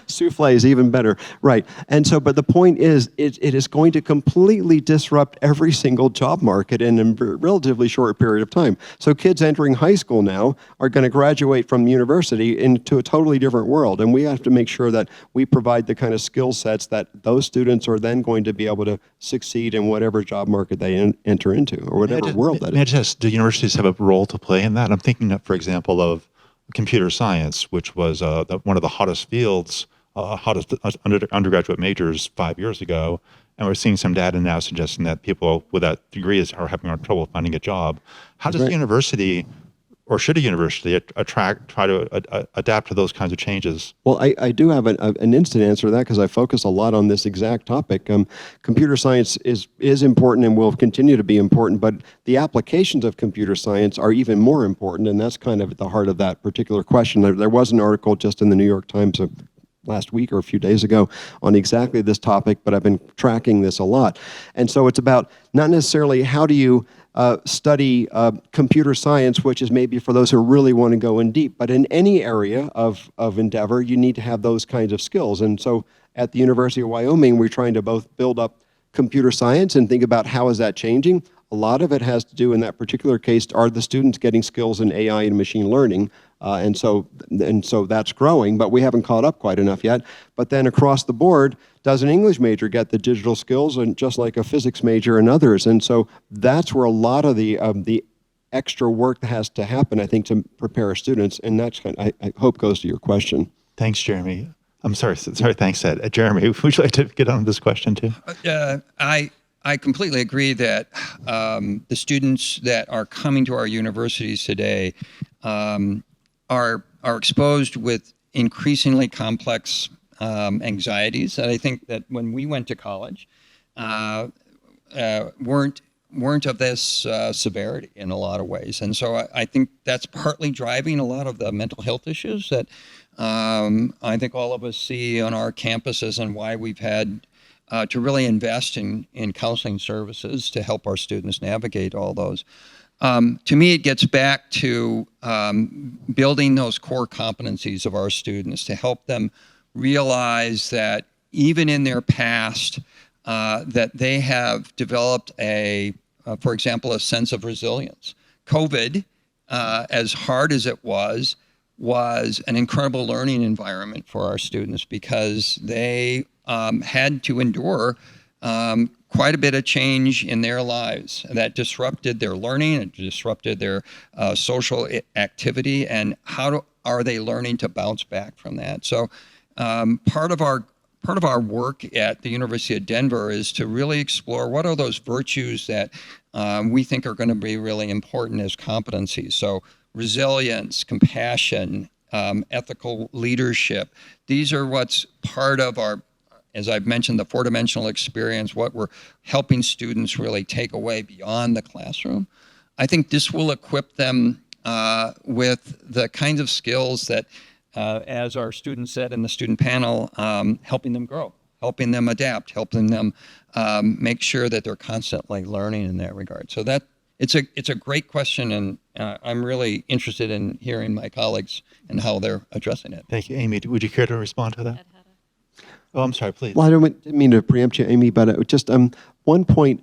Speaker 4: Souffles, even better. Right. And so, but the point is, it is going to completely disrupt every single job market in a relatively short period of time. So kids entering high school now are going to graduate from university into a totally different world. And we have to make sure that we provide the kind of skill sets that those students are then going to be able to succeed in whatever job market they enter into, or whatever world that is.
Speaker 1: Do universities have a role to play in that? I'm thinking, for example, of computer science, which was one of the hottest fields, hottest undergraduate majors 5 years ago, and we're seeing some data now suggesting that people with that degree are having trouble finding a job. How does the university, or should a university, try to adapt to those kinds of changes?
Speaker 4: Well, I do have an instant answer to that, because I focus a lot on this exact topic. Computer science is important and will continue to be important, but the applications of computer science are even more important, and that's kind of at the heart of that particular question. There was an article just in the New York Times last week or a few days ago on exactly this topic, but I've been tracking this a lot. And so it's about not necessarily how do you study computer science, which is maybe for those who really want to go in deep, but in any area of endeavor, you need to have those kinds of skills. And so at the University of Wyoming, we're trying to both build up computer science and think about how is that changing. A lot of it has to do, in that particular case, are the students getting skills in AI and machine learning, And so that's growing, but we haven't caught up quite enough yet. But then across the board, does an English major get the digital skills, and just like a physics major and others? And so that's where a lot of the extra work that has to happen, I think, to prepare our students. And that's I hope goes to your question.
Speaker 1: Thanks, Jeremy. I'm sorry. Thanks, Ed. Jeremy, would you like to get on this question too?
Speaker 3: I completely agree that the students that are coming to our universities today are exposed with increasingly complex anxieties that I think that when we went to college weren't of this severity in a lot of ways. And so I think that's partly driving a lot of the mental health issues that I think all of us see on our campuses, and why we've had to really invest in counseling services to help our students navigate all those. To me, it gets back to building those core competencies of our students to help them realize that even in their past, that they have developed for example, a sense of resilience. COVID, as hard as it was an incredible learning environment for our students, because they had to endure quite a bit of change in their lives that disrupted their learning, it disrupted their social activity, and are they learning to bounce back from that? So part of our work at the University of Denver is to really explore what are those virtues that we think are going to be really important as competencies. So resilience, compassion, ethical leadership. These are what's part of our, as I've mentioned, the four-dimensional experience, what we're helping students really take away beyond the classroom. I think this will equip them with the kinds of skills that, as our students said in the student panel, helping them grow, helping them adapt, helping them make sure that they're constantly learning in that regard. So that it's a great question, and I'm really interested in hearing my colleagues and how they're addressing it.
Speaker 1: Thank you. Amy, would you care to respond to that? Oh, I'm sorry, please.
Speaker 4: Well, I didn't mean to preempt you, Amy, but just one point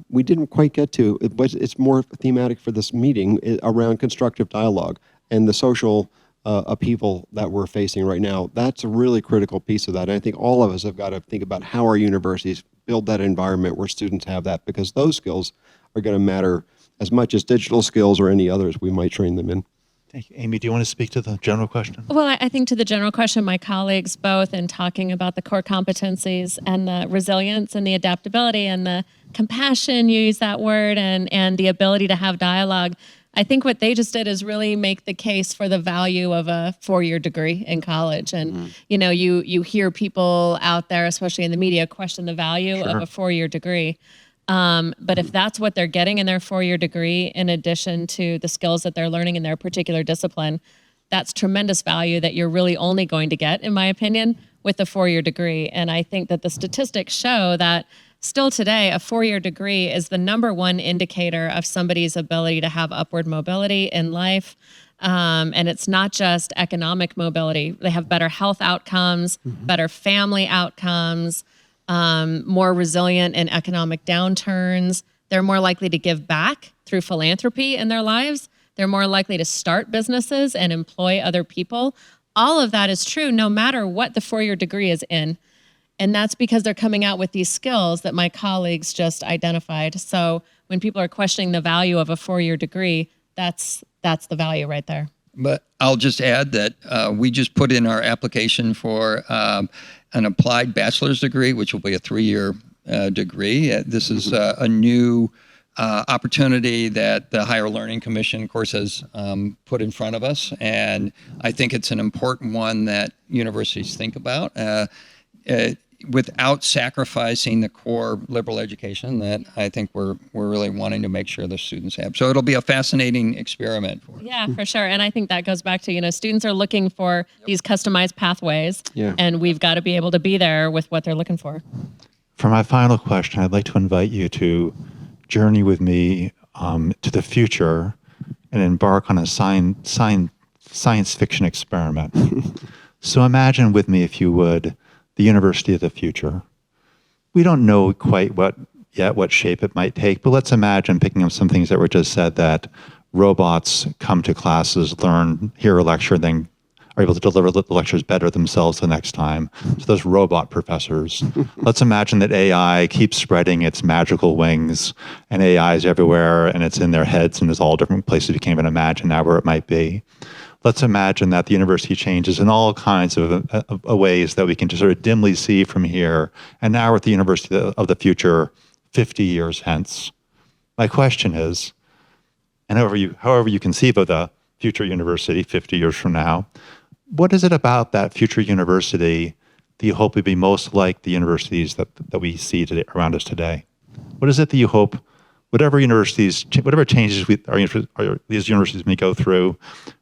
Speaker 4: we didn't quite get to, but it's more thematic for this meeting, around constructive dialogue and the social upheaval that we're facing right now. That's a really critical piece of that. And I think all of us have got to think about how our universities build that environment where students have that, because those skills are going to matter as much as digital skills or any others we might train them in.
Speaker 1: Thank you. Amy, do you want to speak to the general question?
Speaker 2: Well, I think to the general question, my colleagues both in talking about the core competencies and the resilience and the adaptability and the compassion, you use that word, and the ability to have dialogue. I think what they just did is really make the case for the value of a four-year degree in college. And, you hear people out there, especially in the media, question the value of a four-year degree. But if that's what they're getting in their four-year degree, in addition to the skills that they're learning in their particular discipline, that's tremendous value that you're really only going to get, in my opinion, with a four-year degree. And I think that the statistics show that still today, a four-year degree is the number one indicator of somebody's ability to have upward mobility in life. And it's not just economic mobility. They have better health outcomes, better family outcomes, more resilient in economic downturns. They're more likely to give back through philanthropy in their lives. They're more likely to start businesses and employ other people. All of that is true no matter what the four-year degree is in. And that's because they're coming out with these skills that my colleagues just identified. So when people are questioning the value of a four-year degree, that's the value right there.
Speaker 3: But I'll just add that we just put in our application for an applied bachelor's degree, which will be a 3-year degree. This is a new opportunity that the Higher Learning Commission, of course, has put in front of us. And I think it's an important one that universities think about without sacrificing the core liberal education that I think we're really wanting to make sure the students have. So it'll be a fascinating experiment for us.
Speaker 2: Yeah, for sure. And I think that goes back to, students are looking for these customized pathways, and we've got to be able to be there with what they're looking for.
Speaker 1: For my final question, I'd like to invite you to journey with me to the future and embark on a science fiction experiment. So imagine with me, if you would, the University of the Future. We don't know quite what shape it might take, but let's imagine, picking up some things that were just said, that robots come to classes, learn, hear a lecture, then are able to deliver the lectures better themselves the next time. So those robot professors. Let's imagine that AI keeps spreading its magical wings, and AI is everywhere, and it's in their heads, and there's all different places we can't even imagine now where it might be. Let's imagine that the university changes in all kinds of ways that we can just sort of dimly see from here, and now we're at the university of the future 50 years hence. My question is, and however you conceive of the future university 50 years from now, what is it about that future university that you hope would be most like the universities that we see today, around us today? What is it that you hope, whatever changes these universities may go through,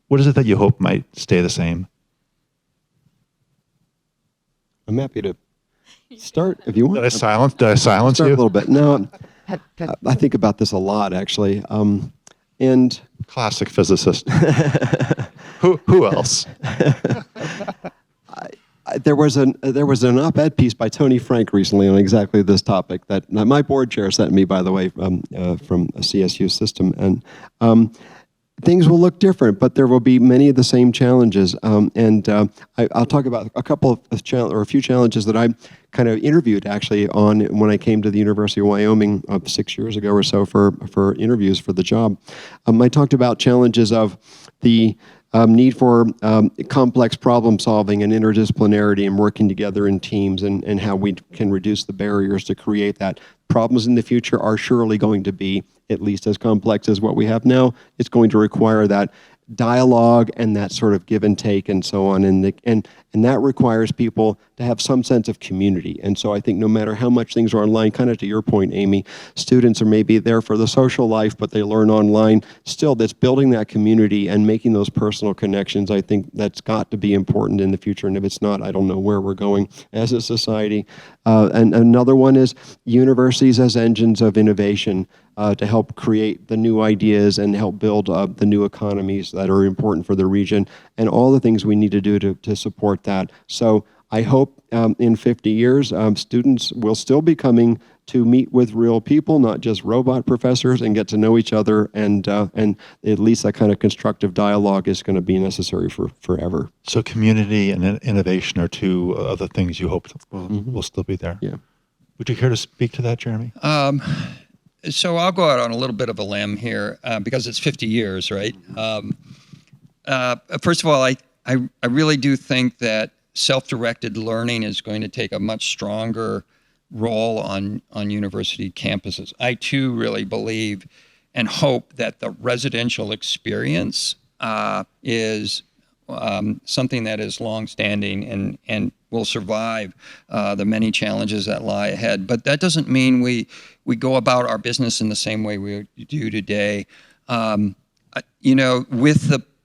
Speaker 1: what is it that you hope might stay the same?
Speaker 4: I'm happy to start if you want.
Speaker 1: Did I silence
Speaker 4: start
Speaker 1: you?
Speaker 4: A little bit. No, I think about this a lot, actually. And
Speaker 1: classic physicist. Who else?
Speaker 4: There was an op-ed piece by Tony Frank recently on exactly this topic that my board chair sent me, by the way, from a CSU system, and things will look different, but there will be many of the same challenges. I'll talk about a couple of a few challenges that I kind of interviewed actually on when I came to the University of Wyoming 6 years ago or so for interviews for the job. I talked about challenges of the need for complex problem solving and interdisciplinarity and working together in teams, and how we can reduce the barriers to create that. Problems in the future are surely going to be at least as complex as what we have now. It's going to require that dialogue and that sort of give and take and so on, and that requires people to have some sense of community. And so I think no matter how much things are online, kind of to your point, Amy, students are maybe there for the social life, but they learn online. Still, that's building that community and making those personal connections. I think that's got to be important in the future, and if it's not, I don't know where we're going as a society. And another one is universities as engines of innovation, to help create the new ideas and help build the new economies that are important for the region, and all the things we need to do to support that. So I hope in 50 years, students will still be coming to meet with real people, not just robot professors, and get to know each other, and at least that kind of constructive dialogue is going to be necessary for forever.
Speaker 1: So community and innovation are two of the things you hope will still be there.
Speaker 4: Yeah.
Speaker 1: Would you care to speak to that, Jeremy?
Speaker 3: So I'll go out on a little bit of a limb here because it's 50 years, right? First of all, I really do think that self-directed learning is going to take a much stronger role on university campuses. I too really believe and hope that the residential experience is something that is longstanding and will survive the many challenges that lie ahead. But that doesn't mean we go about our business in the same way we do today.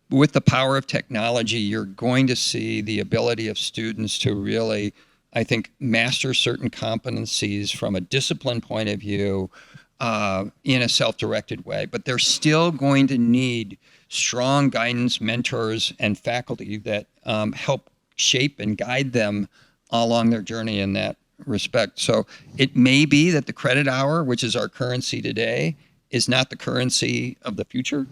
Speaker 3: With the power of technology, you're going to see the ability of students to really, I think, master certain competencies from a discipline point of view in a self-directed way. But they're still going to need strong guidance, mentors, and faculty that help shape and guide them along their journey in that respect. So it may be that the credit hour, which is our currency today, is not the currency of the future.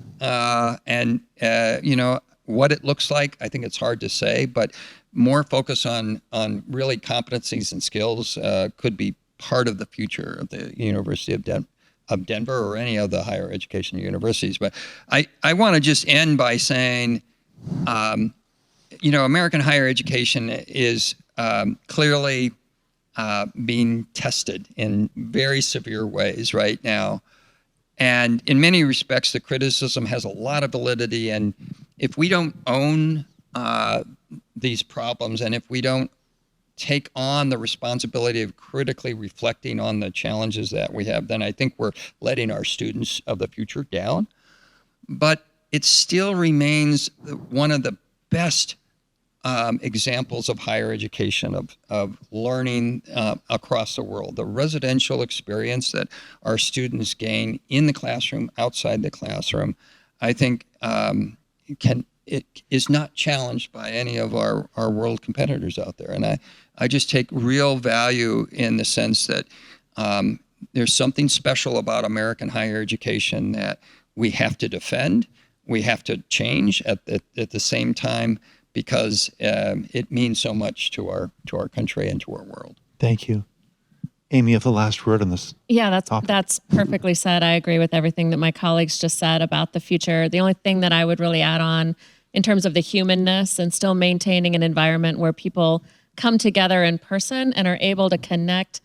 Speaker 3: What it looks like, I think it's hard to say, but more focus on really competencies and skills could be part of the future of the University of Denver or any of the higher education universities. But I want to just end by saying, American higher education is clearly being tested in very severe ways right now. And in many respects, the criticism has a lot of validity. And if we don't own these problems, and if we don't take on the responsibility of critically reflecting on the challenges that we have, then I think we're letting our students of the future down. But it still remains one of the best examples of higher education, of learning across the world. The residential experience that our students gain in the classroom, outside the classroom, I think it is not challenged by any of our world competitors out there. And I just take real value in the sense that there's something special about American higher education that we have to defend, we have to change at the same time, because it means so much to our country and to our world.
Speaker 1: Thank you. Amy, you have the last word on this.
Speaker 2: Yeah,
Speaker 1: topic.
Speaker 2: that's perfectly said. I agree with everything that my colleagues just said about the future. The only thing that I would really add on in terms of the humanness and still maintaining an environment where people come together in person and are able to connect,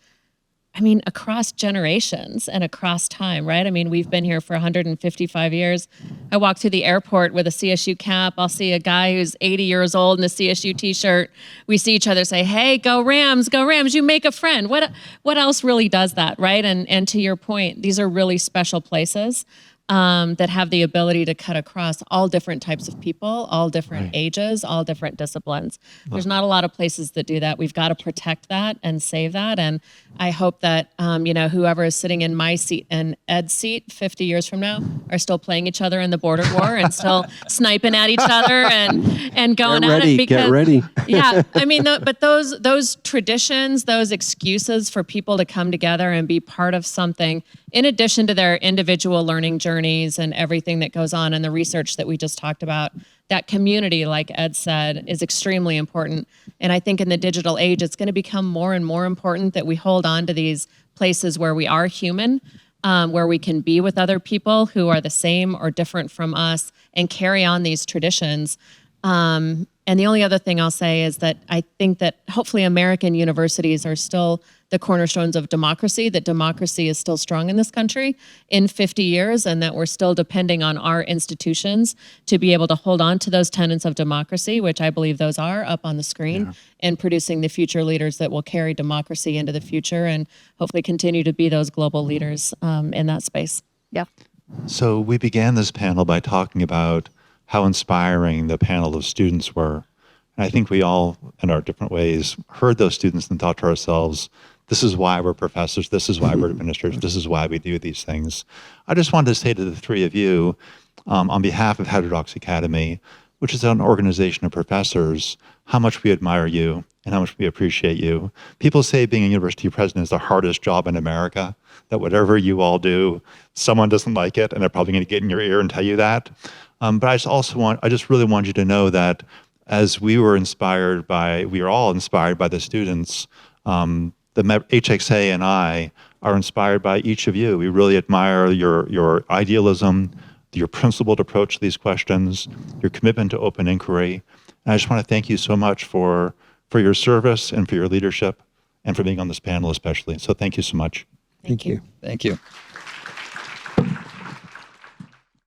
Speaker 2: across generations and across time, right? We've been here for 155 years. I walk through the airport with a CSU cap. I'll see a guy who's 80 years old in a CSU t-shirt. We see each other say, hey, go Rams, you make a friend. What else really does that, right? And to your point, these are really special places that have the ability to cut across all different types of people, all different ages, all different disciplines. There's not a lot of places that do that. We've got to protect that and save that. And I hope that, whoever is sitting in my seat and Ed's seat 50 years from now are still playing each other in the border war and still sniping at each other and going at it.
Speaker 4: Get ready.
Speaker 2: Yeah, but those traditions, those excuses for people to come together and be part of something, in addition to their individual learning journeys and everything that goes on and the research that we just talked about, that community, like Ed said, is extremely important. And I think in the digital age, it's going to become more and more important that we hold on to these places where we are human, where we can be with other people who are the same or different from us and carry on these traditions. And the only other thing I'll say is that I think that hopefully American universities are still the cornerstones of democracy, that democracy is still strong in this country in 50 years, and that we're still depending on our institutions to be able to hold on to those tenets of democracy, which I believe those are up on the screen, and producing the future leaders that will carry democracy into the future and hopefully continue to be those global leaders in that space. Yeah.
Speaker 1: So we began this panel by talking about how inspiring the panel of students were. And I think we all, in our different ways, heard those students and thought to ourselves, this is why we're professors, this is why we're administrators, this is why we do these things. I just wanted to say to the three of you, on behalf of Heterodox Academy, which is an organization of professors, how much we admire you and how much we appreciate you. People say being a university president is the hardest job in America, that whatever you all do, someone doesn't like it, and they're probably going to get in your ear and tell you that. But I just really want you to know that as we were all inspired by the students, the HXA and I are inspired by each of you. We really admire your idealism, your principled approach to these questions, your commitment to open inquiry. And I just want to thank you so much for your service and for your leadership and for being on this panel especially. So thank you so much.
Speaker 2: Thank you.
Speaker 3: Thank you.